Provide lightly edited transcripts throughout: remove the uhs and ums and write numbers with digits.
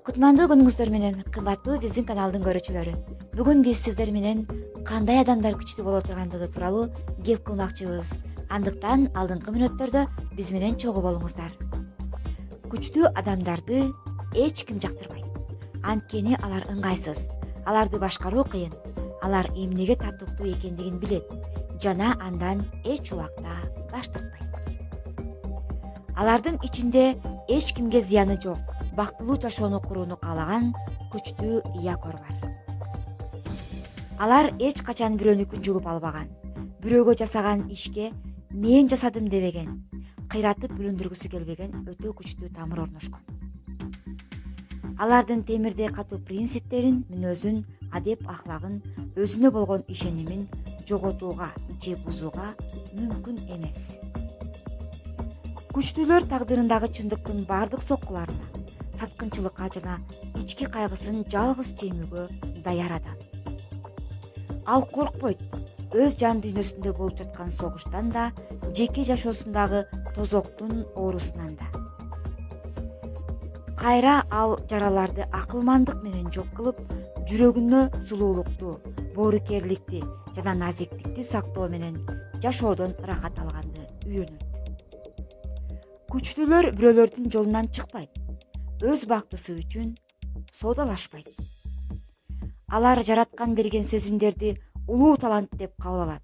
Кутмандуу күнүңүздөр менен, кымбаттуу биздин каналдын көрүүчүлөрү. Бүгүн биз сиздер менен кандай адамдар күчтүү боло тургандыгы тууралуу кеп кылмакчыбыз. Андыктан алдыңкы мүнөттөрдө биз менен чогуу болуңуздар. Күчтүү адамдарды эч ким жактырбайт. Анткени алар ыңгайсыз, аларды башкаруу кыйын. Алар эмнеге татыктуу экендигин билет жана андан эч убакта баш тартпайт. Алардын ичинде эч кимге зыяны жок, бактылуу жашоону курууну каалаган күчтүү якор бар. Алар эч качан бирөөнүкүн жулуп албаган, бирөөгө жасаган ишке мен жасадым дебеген, кыйратып бүлүндүргүсү келбеген өтө күчтүү тамыр орношкон. Алардын темирдей катуу принциптерин, мүнөзүн, адеп ахлагын, өзүнө болгон ишенимин жоготууга же бузууга мүмкүн эмес. Күчтүүлөр тагдырындагы чындыктын бардык соккуларына, саткынчылыкка жана ички кайгысын жалгыз жеңүүгө даяр адам. Ал коркпойт, өз жан дүйнөсүндө болуп жаткан согуштан да, жеке жашоосундагы тозоктун оорусунан да. Кайра ал жараларды акылмандык менен жок кылып, жүрөгүнө сулуулукту, боорукерликти жана назиктикти сактоо менен жашоодон ырахат алганды үйрөнөт. Күчтүүлөр бирөөлөрдүн жолунан чыкпайт, өз бактысы үчүн соодалашпайт. Алар жараткан берген сезимдерди улуу талант деп кабыл алат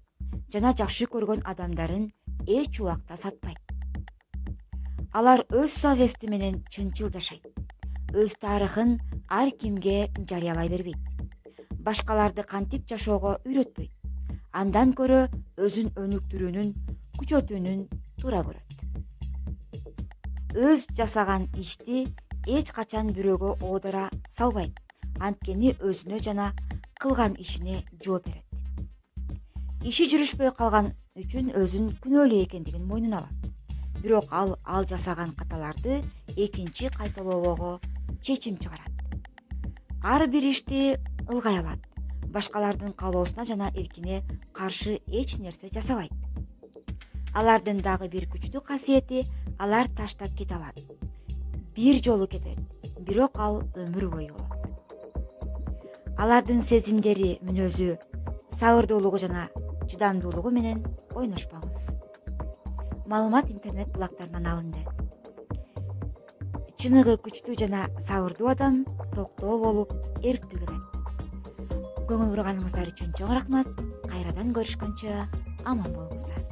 жана жакшы көргөн адамдарын эч убакта сатпайт. Алар өз совести менен чынчыл жашайт, өз тарыхын ар кимге жарыялай бербейт, башкаларды кантип жашоого үйрөтпөйт, андан көрө өзүн өнүктүрүүнүн, күчөтүүнүн туура көрөт. Өз жасаган ишти эч качан бирөөгө оодара салбайт, анткени өзүнө жана кылган ишине жооп берет. Иши жүрүшпөй калган үчүн өзүн күнөөлүү экендигин мойнуна алат. Бирок ал жасаган каталарды экинчи кайталообого чечим чыгарат. Ар бир ишти ылгай алат, башкалардын каалоосуна жана эркине каршы эч нерсе жасабайт. Алардын дагы бир күчтүү касиети, алар таштап кете алат. Бир жолу кетет, бирок ал өмүр бою болот. Алардын сезимдери, мүнөзү, сабырдуулугу жана чыдамдуулугу менен ойношпоңуз. Маалымат интернет булактарынан алынды. Чыныгы күчтүү жана сабырдуу адам токтоо болуп, эрктүү келет. Көңүл бурганыңыздар үчүн чоң рахмат. Кайрадан көрүшкөнчө аман болуңуздар.